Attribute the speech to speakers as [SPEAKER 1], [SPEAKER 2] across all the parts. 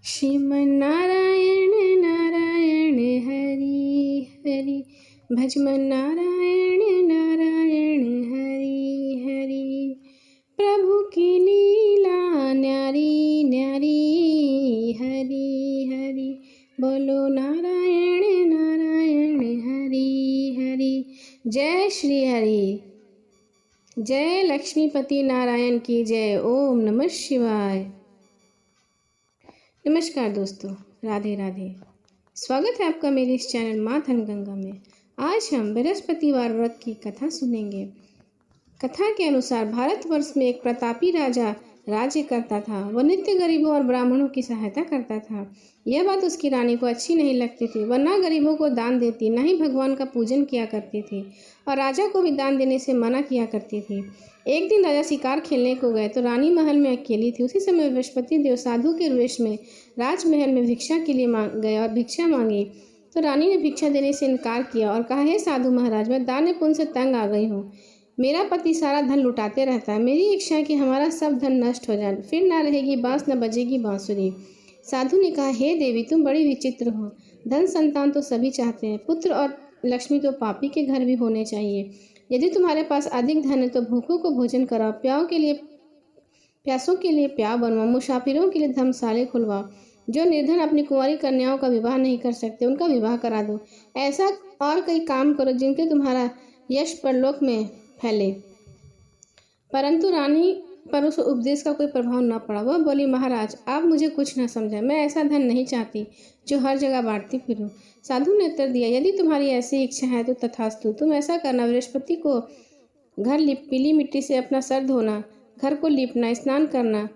[SPEAKER 1] श्रीमन्नारायण नारायण हरि हरि, भजमन नारायण नारायण हरि हरि। प्रभु की लीला न्यारी न्यारी, हरि हरि बोलो नारायण नारायण हरि हरि। जय श्री हरि, जय लक्ष्मीपति नारायण की जय। ओम नमः शिवाय। नमस्कार दोस्तों, राधे राधे। स्वागत है आपका मेरे इस चैनल माँ धर्मगंगा में। आज हम बृहस्पतिवार व्रत की कथा सुनेंगे। कथा के अनुसार भारतवर्ष में एक प्रतापी राजा राज्य करता था। वह नित्य गरीबों और ब्राह्मणों की सहायता करता था। यह बात उसकी रानी को अच्छी नहीं लगती थी। वह न गरीबों को दान देती, न ही भगवान का पूजन किया करती थी और राजा को भी दान देने से मना किया करती थी। एक दिन राजा शिकार खेलने को गए तो रानी महल में अकेली थी। उसी समय बृहस्पति देव साधु के वेश में राजमहल में भिक्षा के लिए गए और भिक्षा मांगी तो रानी ने भिक्षा देने से इनकार किया और कहा, हे साधु महाराज, मैं दान पुण्य से तंग आ गई हूँ। मेरा पति सारा धन लुटाते रहता है। मेरी इच्छा है कि हमारा सब धन नष्ट हो जाए, फिर ना रहेगी बांस न बजेगी बांसुरी। साधु ने कहा, हे देवी, तुम बड़ी विचित्र हो। धन संतान तो सभी चाहते हैं, पुत्र और लक्ष्मी तो पापी के घर भी होने चाहिए। यदि तुम्हारे पास अधिक धन है तो भूखों को भोजन कराओ, प्यासों के लिए प्याव बनवाओ, मुसाफिरों के लिए धर्मशाले खुलवाओ। जो निर्धन अपनी कुंवारी कन्याओं का विवाह नहीं कर सकते उनका विवाह करा दो। ऐसा और कई काम करो जिनके तुम्हारा यश परलोक में फैले। परंतु रानी पर उस उपदेश का कोई प्रभाव न पड़ा। वह बोली, महाराज, आप मुझे कुछ न समझे। मैं ऐसा धन नहीं चाहती जो हर जगह बांटती फिरूं। साधु ने उत्तर दिया, यदि तुम्हारी ऐसी इच्छा है तो तथास्तु। तुम ऐसा करना, बृहस्पति को घर पीली मिट्टी से अपना सर धोना, घर को लीपना, स्नान करना,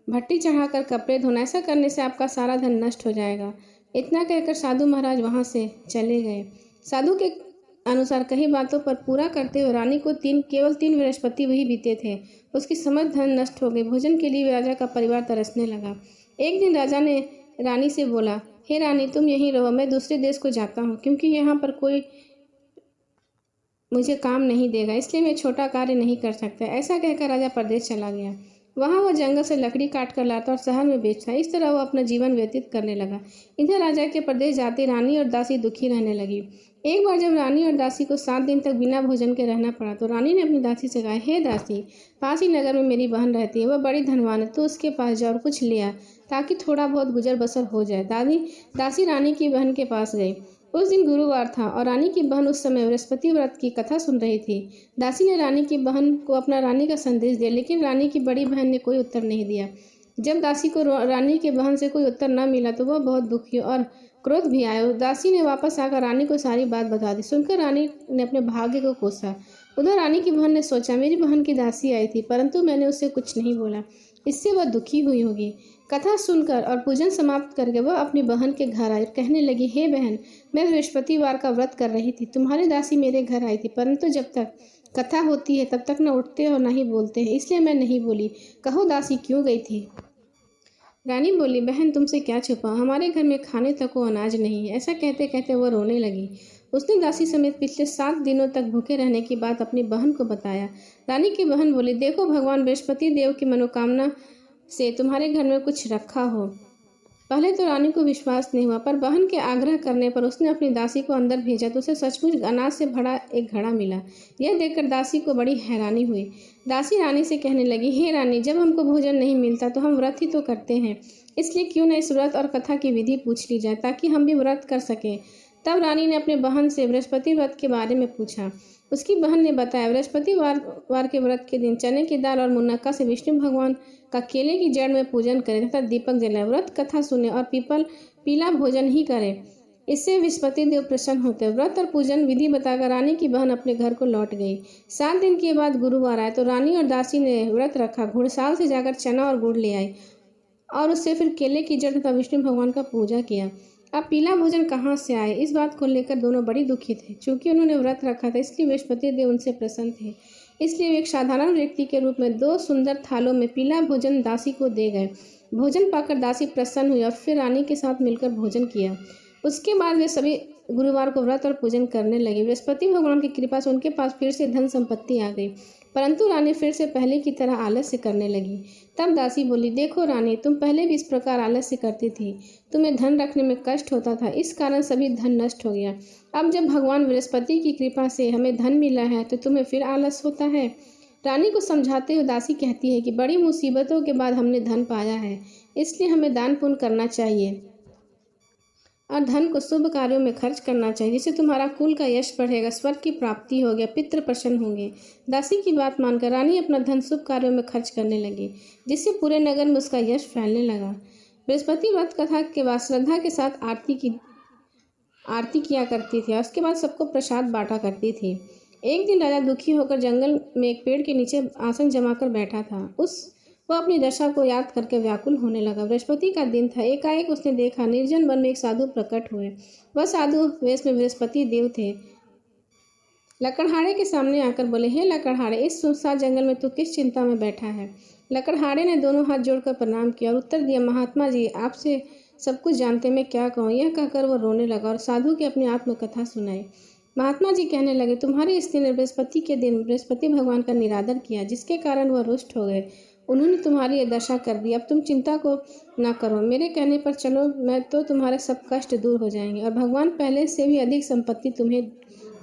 [SPEAKER 1] भट्टी चढ़ाकर कपड़े धोना। ऐसा करने से आपका सारा धन नष्ट हो जाएगा। इतना कहकर साधु महाराज वहां से चले गए। साधु के अनुसार कई बातों पर पूरा करते हुए रानी को केवल 3 बृहस्पति वही बीते थे। उसकी समस्त धन नष्ट हो गई। भोजन के लिए राजा का परिवार तरसने लगा। एक दिन राजा ने रानी से बोला, हे रानी, तुम यहीं रहो, मैं दूसरे देश को जाता हूँ, क्योंकि यहाँ पर कोई मुझे काम नहीं देगा, इसलिए मैं छोटा कार्य नहीं कर सकता। ऐसा कहकर राजा प्रदेश चला गया। वहाँ वह जंगल से लकड़ी काट कर लाता और शहर में बेचता। इस तरह वह अपना जीवन व्यतीत करने लगा। इधर राजा के प्रदेश जाते रानी और दासी दुखी रहने लगी। एक बार जब रानी और दासी को 7 दिन तक बिना भोजन के रहना पड़ा तो रानी ने अपनी दासी से कहा, हे दासी, पास ही नगर में मेरी बहन रहती है, वह बड़ी धनवान है, तो उसके पास जा और कुछ ले आ, ताकि थोड़ा बहुत गुजर बसर हो जाए। दासी रानी की बहन के पास गई। उस दिन गुरुवार था और रानी की बहन उस समय बृहस्पति व्रत की कथा सुन रही थी। दासी ने रानी की बहन को अपना रानी का संदेश दिया, लेकिन रानी की बड़ी बहन ने कोई उत्तर नहीं दिया। जब दासी को रानी के बहन से कोई उत्तर न मिला तो वह बहुत दुखी और क्रोध भी आया। दासी ने वापस आकर रानी को सारी बात बता दी। सुनकर रानी ने अपने भाग्य को कोसा। उधर रानी की बहन ने सोचा, मेरी बहन की दासी आई थी, परंतु मैंने उससे कुछ नहीं बोला, इससे वह दुखी हुई होगी। कथा सुनकर और पूजन समाप्त करके वह अपनी बहन के घर आई और कहने लगी, हे बहन, मैं बृहस्पतिवार का व्रत कर रही थी। तुम्हारी दासी मेरे घर आई थी, परंतु जब तक कथा होती है तब तक न उठते और न ही बोलते हैं, इसलिए मैं नहीं बोली। कहो दासी क्यों गई थी? रानी बोली, बहन, तुमसे क्या छुपा, हमारे घर में खाने तक को अनाज नहीं है। ऐसा कहते कहते वह रोने लगी। उसने दासी समेत पिछले 7 दिनों तक भूखे रहने की बात अपनी बहन को बताया। रानी की बहन बोली, देखो, भगवान बृहस्पति देव की मनोकामना से तुम्हारे घर में कुछ रखा हो। पहले तो रानी को विश्वास नहीं हुआ, पर बहन के आग्रह करने पर उसने अपनी दासी को अंदर भेजा तो उसे सचमुच अनाज से भरा एक घड़ा मिला। यह देखकर दासी को बड़ी हैरानी हुई। दासी रानी से कहने लगी, हे रानी, जब हमको भोजन नहीं मिलता तो हम व्रत ही तो करते हैं, इसलिए क्यों न इस व्रत और कथा की विधि पूछ ली जाए, ताकि हम भी व्रत कर सकें। तब रानी ने अपने बहन से बृहस्पति व्रत के बारे में पूछा। उसकी बहन ने बताया, बृहस्पतिवार के व्रत के दिन चने की दाल और मुनक्का से विष्णु भगवान का केले की जड़ में पूजन करें तथा दीपक जलाएं, व्रत कथा सुने और पीला भोजन ही करें। इससे बृहस्पति देव प्रसन्न होते हैं। व्रत और पूजन विधि बताकर रानी की बहन अपने घर को लौट गई। 7 दिन के बाद गुरुवार आए तो रानी और दासी ने व्रत रखा। घुड़साल से जाकर चना और गुड़ ले आई और उससे फिर केले की जड़ तथा विष्णु भगवान का पूजा किया। अब पीला भोजन कहाँ से आए, इस बात को लेकर दोनों बड़ी दुखी थे। चूंकि उन्होंने व्रत रखा था इसलिए बृहस्पति देव उनसे प्रसन्न थे, इसलिए वे एक साधारण व्यक्ति के रूप में 2 सुंदर थालों में पीला भोजन दासी को दे गए। भोजन पाकर दासी प्रसन्न हुई और फिर रानी के साथ मिलकर भोजन किया। उसके बाद वे सभी गुरुवार को व्रत और पूजन करने लगे। बृहस्पति भगवान की कृपा से उनके पास फिर से धन संपत्ति आ गई। परंतु रानी फिर से पहले की तरह आलस्य करने लगी। तब दासी बोली, देखो रानी, तुम पहले भी इस प्रकार आलस्य करती थी। तुम्हें धन रखने में कष्ट होता था, इस कारण सभी धन नष्ट हो गया। अब जब भगवान बृहस्पति की कृपा से हमें धन मिला है तो तुम्हें फिर आलस होता है। रानी को समझाते हुए दासी कहती है कि बड़ी मुसीबतों के बाद हमने धन पाया है, इसलिए हमें दान पुण्य करना चाहिए और धन को शुभ कार्यों में खर्च करना चाहिए, जिससे तुम्हारा कुल का यश बढ़ेगा, स्वर्ग की प्राप्ति होगी, पितृ प्रसन्न होंगे। दासी की बात मानकर रानी अपना धन शुभ कार्यों में खर्च करने लगी, जिससे पूरे नगर में उसका यश फैलने लगा। बृहस्पति व्रत कथा के बाद श्रद्धा के साथ आरती किया करती थी और उसके बाद सबको प्रसाद बांटा करती थी। एक दिन राजा दुखी होकर जंगल में एक पेड़ के नीचे आसन जमाकर बैठा था। वह अपनी दशा को याद करके व्याकुल होने लगा। बृहस्पति का दिन था। एकाएक उसने देखा निर्जन वन में एक साधु प्रकट हुए। वह साधु वेश में बृहस्पति देव थे। लकड़हारे के सामने आकर बोले, हे लकड़हारे, इस सुनसान जंगल में तू किस चिंता में बैठा है? लकड़हारे ने दोनों हाथ जोड़कर प्रणाम किया और उत्तर दिया, महात्मा जी, आपसे सब कुछ जानते मैं क्या कहूँ। यह कहकर वह रोने लगा और साधु की अपनी आत्मकथा सुनाई। महात्मा जी कहने लगे, तुम्हारी स्त्री ने बृहस्पति के दिन बृहस्पति भगवान का निरादर किया, जिसके कारण वह रुष्ट हो गए। उन्होंने तुम्हारी यह दशा कर दी। अब तुम चिंता को न करो, मेरे कहने पर चलो, मैं तो तुम्हारे सब कष्ट दूर हो जाएंगे और भगवान पहले से भी अधिक संपत्ति तुम्हें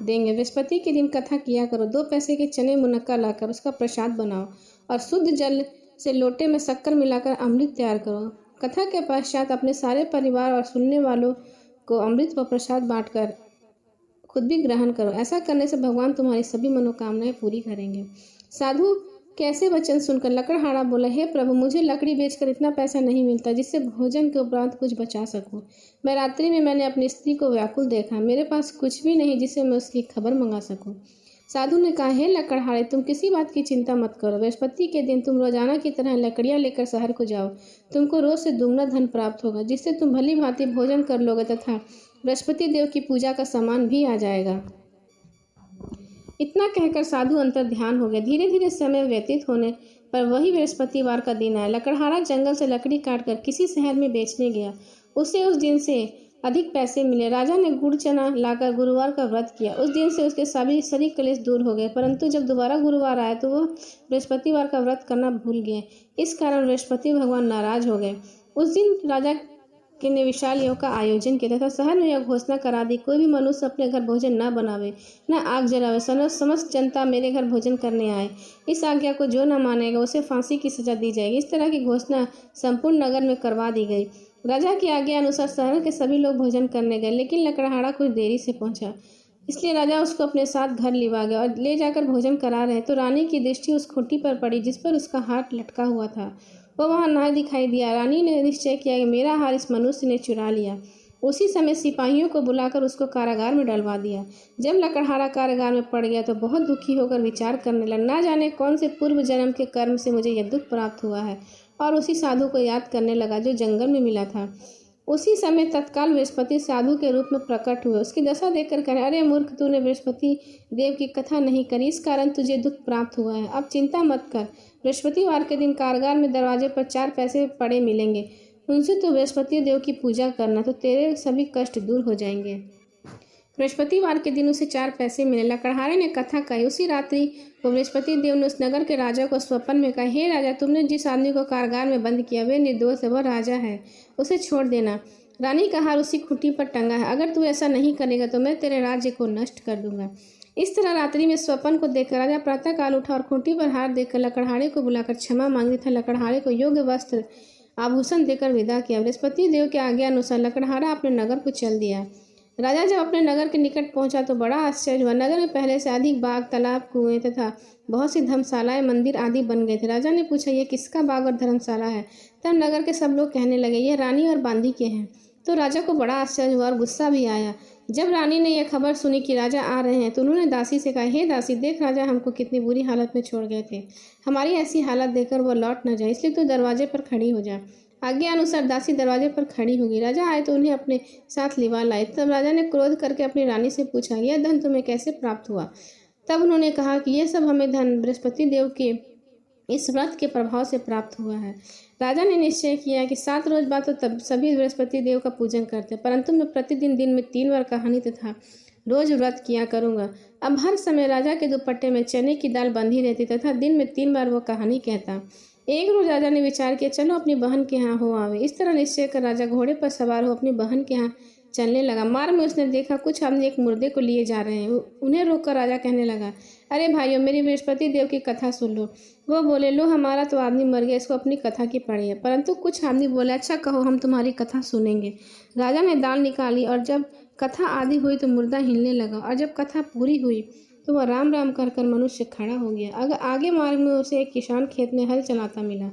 [SPEAKER 1] देंगे। बृहस्पति के दिन कथा किया करो। 2 पैसे के चने मुनक्का लाकर उसका प्रसाद बनाओ और शुद्ध जल से लोटे में शक्कर मिलाकर अमृत तैयार करो। कथा के पश्चात अपने सारे परिवार और सुनने वालों को अमृत व प्रसाद बांटकर खुद भी ग्रहण करो। ऐसा करने से भगवान तुम्हारी सभी मनोकामनाएं पूरी करेंगे। साधु के ऐसे वचन सुनकर लकड़हारा बोला, हे प्रभु, मुझे लकड़ी बेचकर इतना पैसा नहीं मिलता जिससे भोजन के उपरांत कुछ बचा सकूं। मैं रात्रि में मैंने अपनी स्त्री को व्याकुल देखा। मेरे पास कुछ भी नहीं जिससे मैं उसकी खबर मंगा सकूं। साधु ने कहा, हे लकड़हारे, तुम किसी बात की चिंता मत करो। बृहस्पति के दिन तुम रोजाना की तरह लकड़ियां लेकर शहर को जाओ। तुमको रोज से दुगना धन प्राप्त होगा, जिससे तुम भली भांति भोजन कर लोगे तथा बृहस्पति देव की पूजा का सामान भी आ जाएगा। इतना कहकर साधु अंतर ध्यान हो गया। धीरे धीरे समय व्यतीत होने पर वही बृहस्पतिवार का दिन आया। लकड़हारा जंगल से लकड़ी काटकर किसी शहर में बेचने गया। उसे उस दिन से अधिक पैसे मिले। राजा ने गुड़ चना लाकर गुरुवार का व्रत किया। उस दिन से उसके सभी शरीर क्लेश दूर हो गए। परंतु जब दोबारा गुरुवार आया तो वह बृहस्पतिवार का व्रत करना भूल गए। इस कारण बृहस्पति भगवान नाराज हो गए। उस दिन राजा ने विशाल योग का आयोजन किया तथा शहर में यह घोषणा करा दी, कोई भी मनुष्य अपने घर भोजन न बनावे, न आग जलावे। समस्त जनता मेरे घर भोजन करने आए। इस आज्ञा को जो न मानेगा उसे फांसी की सजा दी जाएगी। इस तरह की घोषणा संपूर्ण नगर में करवा दी गई। राजा की आज्ञा अनुसार शहर के सभी लोग भोजन करने गए, लेकिन लकड़हारा कुछ देरी से पहुंचा, इसलिए राजा उसको अपने साथ घर लिवा गया और ले जाकर भोजन करा रहे तो रानी की दृष्टि उस खूंटी पर पड़ी जिस पर उसका हाथ लटका हुआ था। वह वहां ना दिखाई दिया। रानी ने निश्चय किया कि मेरा हार इस मनुष्य ने चुरा लिया। उसी समय सिपाहियों को बुलाकर उसको कारागार में डलवा दिया। जब लकड़हारा कारागार में पड़ गया तो बहुत दुखी होकर विचार करने लगा, ना जाने कौन से पूर्व जन्म के कर्म से मुझे यह दुख प्राप्त हुआ है, और उसी साधु को याद करने लगा जो जंगल में मिला था। उसी समय तत्काल बृहस्पति साधु के रूप में प्रकट हुए। उसकी दशा देखकर कहे, अरे मूर्ख, तूने बृहस्पति देव की कथा नहीं करी, इस कारण तुझे दुख प्राप्त हुआ है। अब चिंता मत कर। बृहस्पतिवार के दिन कारागार में दरवाजे पर 4 पैसे पड़े मिलेंगे। उनसे तो बृहस्पति देव की पूजा करना, तो तेरे सभी कष्ट दूर हो जाएंगे। बृहस्पतिवार के दिन उसे 4 पैसे मिले। लकड़हारे ने कथा कही। उसी रात्रि को बृहस्पति देव ने उस नगर के राजा को स्वप्न में कहा, हे राजा, तुमने जिस आदमी को कारागार में बंद किया वे निर्दोष है, वह राजा है, उसे छोड़ देना। रानी का हार उसी खूंटी पर टंगा है। अगर तू ऐसा नहीं करेगा तो मैं तेरे राज्य को नष्ट कर दूंगा। इस तरह रात्रि में स्वप्न को देखकर राजा प्रातःकाल उठा और खूंटी पर हार देखकर लकड़हारे को बुलाकर क्षमा मांगी था। लकड़हारे को योग्य वस्त्र आभूषण देकर विदा किया। बृहस्पति देव के आज्ञा अनुसार लकड़हारा अपने नगर को चल दिया। राजा जब अपने नगर के निकट पहुंचा तो बड़ा आश्चर्य हुआ। नगर में पहले से अधिक बाग, तालाब, कुएं तथा बहुत सी धर्मशालाएं, मंदिर आदि बन गए थे। राजा ने पूछा, यह किसका बाग और धर्मशाला है? तब नगर के सब लोग कहने लगे, यह रानी और बांदी के हैं। तो राजा को बड़ा आश्चर्य हुआ और गुस्सा भी आया। जब रानी ने यह खबर सुनी कि राजा आ रहे हैं तो उन्होंने दासी से कहा, हे दासी, देख राजा हमको कितनी बुरी हालत में छोड़ गए थे। हमारी ऐसी हालत देखकर वह लौट न जाए, इसलिए तू दरवाजे पर खड़ी हो जा। आज्ञा अनुसार दासी दरवाजे पर खड़ी होगी। राजा आए तो उन्हें अपने साथ लिवा लाए। तब राजा ने क्रोध करके अपनी रानी से पूछा, यह धन तुम्हें कैसे प्राप्त हुआ? तब उन्होंने कहा कि यह सब हमें धन बृहस्पति देव के इस व्रत के प्रभाव से प्राप्त हुआ है। राजा ने निश्चय किया कि 7 रोज बाद तो तब सभी बृहस्पति देव का पूजन करते, परंतु मैं प्रतिदिन दिन में 3 बार कहानी तथा रोज व्रत किया करूंगा। अब हर समय राजा के दुपट्टे में चने की दाल बंधी रहती तथा दिन में 3 बार वो कहानी कहता। एक रोज राजा ने विचार किया, चलो अपनी बहन के यहाँ हो आवे। इस तरह निश्चय कर राजा घोड़े पर सवार हो अपनी बहन के यहाँ चलने लगा। मार्ग में उसने देखा कुछ आदमी एक मुर्दे को लिए जा रहे हैं। उन्हें रोककर राजा कहने लगा, अरे भाइयों, मेरी बृहस्पति देव की कथा सुन लो। वो बोले, लो, हमारा तो आदमी मर गया, इसको अपनी कथा की पड़ी है। परंतु कुछ आदमी बोले, अच्छा कहो, हम तुम्हारी कथा सुनेंगे। राजा ने दाल निकाली और जब कथा आदि हुई तो मुर्दा हिलने लगा, और जब कथा पूरी हुई तो वह राम राम कर कर मनुष्य खड़ा हो गया। अगर आगे मार्ग में उसे एक किसान खेत में हल चलाता मिला।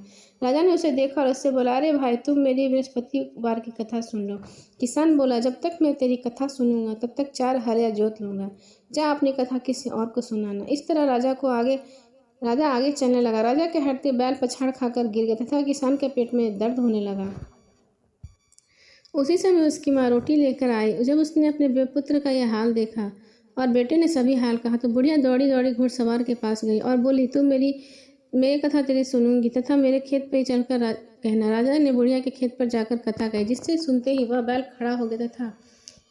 [SPEAKER 1] राजा ने उसे देखा और उससे बोला, अरे भाई, तुम मेरी बृहस्पतिवार की कथा सुन लो। किसान बोला, जब तक मैं तेरी कथा सुनूंगा तब तक 4 हरिया जोत लूंगा। जा अपनी कथा किसी और को सुनाना। इस तरह राजा आगे चलने लगा। राजा के हटते बैल पछाड़ खाकर गिर गया तथा किसान के पेट में दर्द होने लगा। उसी समय उसकी माँ रोटी लेकर आई। जब उसने अपने पुत्र का यह हाल देखा और बेटे ने सभी हाल कहा तो बुढ़िया दौड़ी दौड़ी घुड़सवार के पास गई और बोली, तुम मेरी कथा तेरी सुनूंगी तथा मेरे खेत पे चलकर कहना। राजा ने बुढ़िया के खेत पर जाकर कथा कही, जिससे सुनते ही वह बैल खड़ा हो गया तथा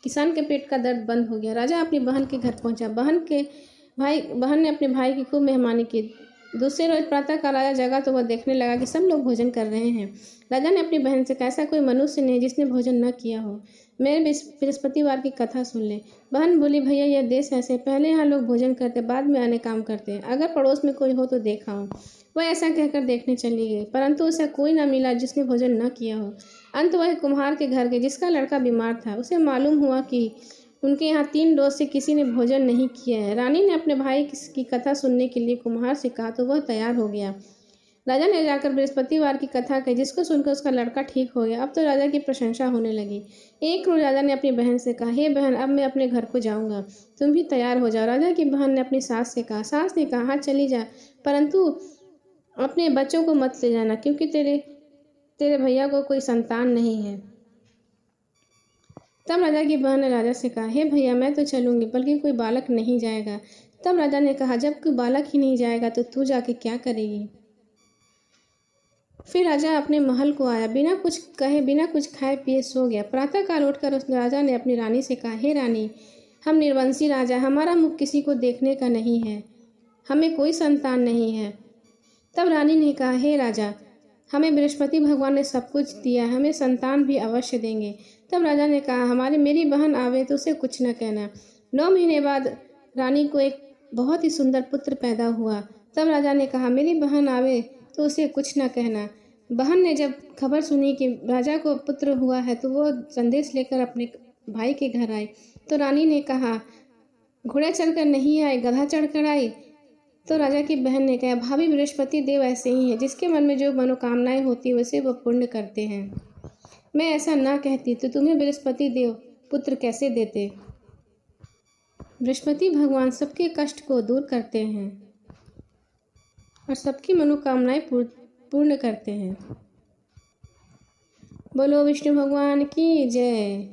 [SPEAKER 1] किसान के पेट का दर्द बंद हो गया। राजा अपनी बहन के घर पहुंचा। बहन ने अपने भाई की खूब मेहमानी की। दूसरे रोज प्रातःकाल राजा जगा तो वह देखने लगा कि सब लोग भोजन कर रहे हैं। राजा ने अपनी बहन से कहा, ऐसा कोई मनुष्य नहीं जिसने भोजन न किया हो, मेरे बृहस्पतिवार की कथा सुन ले। बहन बोली, भैया, यह देश ऐसे, पहले यहाँ लोग भोजन करते, बाद में अन्य काम करते हैं। अगर पड़ोस में कोई हो तो देखा हो। वह ऐसा कहकर देखने चली गई, परंतु उसे कोई न मिला जिसने भोजन न किया हो। अंत वह कुम्हार के घर गई, जिसका लड़का बीमार था। उसे मालूम हुआ कि उनके यहाँ 3 रोज से किसी ने भोजन नहीं किया है। रानी ने अपने भाई की कथा सुनने के लिए कुम्हार से कहा तो वह तैयार हो गया। राजा ने जाकर बृहस्पतिवार की कथा कही, जिसको सुनकर उसका लड़का ठीक हो गया। अब तो राजा की प्रशंसा होने लगी। एक रोज राजा ने अपनी बहन से कहा, हे बहन, अब मैं अपने घर को जाऊंगा, तुम भी तैयार हो जाओ। राजा की बहन ने अपनी सास से कहा। सास ने कहा, हाँ, चली जा, परंतु अपने बच्चों को मत ले जाना, क्योंकि तेरे भैया को कोई संतान नहीं है। तब राजा की बहन ने राजा से कहा, हे भैया, मैं तो चलूंगी, बल्कि कोई बालक नहीं जाएगा। तब राजा ने कहा, जब कोई बालक ही नहीं जाएगा तो तू जाके क्या करेगी। फिर राजा अपने महल को आया, बिना कुछ कहे बिना कुछ खाए पिए सो गया। प्रातःकाल उठकर उस राजा ने अपनी रानी से कहा, हे रानी, हम निर्वंशी राजा, हमारा मुख किसी को देखने का नहीं है, हमें कोई संतान नहीं है। तब रानी ने कहा, हे राजा, हमें बृहस्पति भगवान ने सब कुछ दिया, हमें संतान भी अवश्य देंगे। तब राजा ने कहा, मेरी बहन आवे तो उसे कुछ न कहना। 9 महीने बाद रानी को एक बहुत ही सुंदर पुत्र पैदा हुआ। तब राजा ने कहा, मेरी बहन आवे तो उसे कुछ न कहना। बहन ने जब खबर सुनी कि राजा को पुत्र हुआ है तो वो संदेश लेकर अपने भाई के घर आई। तो रानी ने कहा, घोड़ा चढ़कर नहीं आए, गधा चढ़कर आई। तो राजा की बहन ने कहा, भाभी, बृहस्पति देव ऐसे ही हैं, जिसके मन में जो मनोकामनाएं होती वैसे वो पूर्ण करते हैं। मैं ऐसा ना कहती तो तुम्हें बृहस्पति देव पुत्र कैसे देते। बृहस्पति भगवान सबके कष्ट को दूर करते हैं और सबकी मनोकामनाएं पूर्ण करते हैं। बोलो विष्णु भगवान की जय।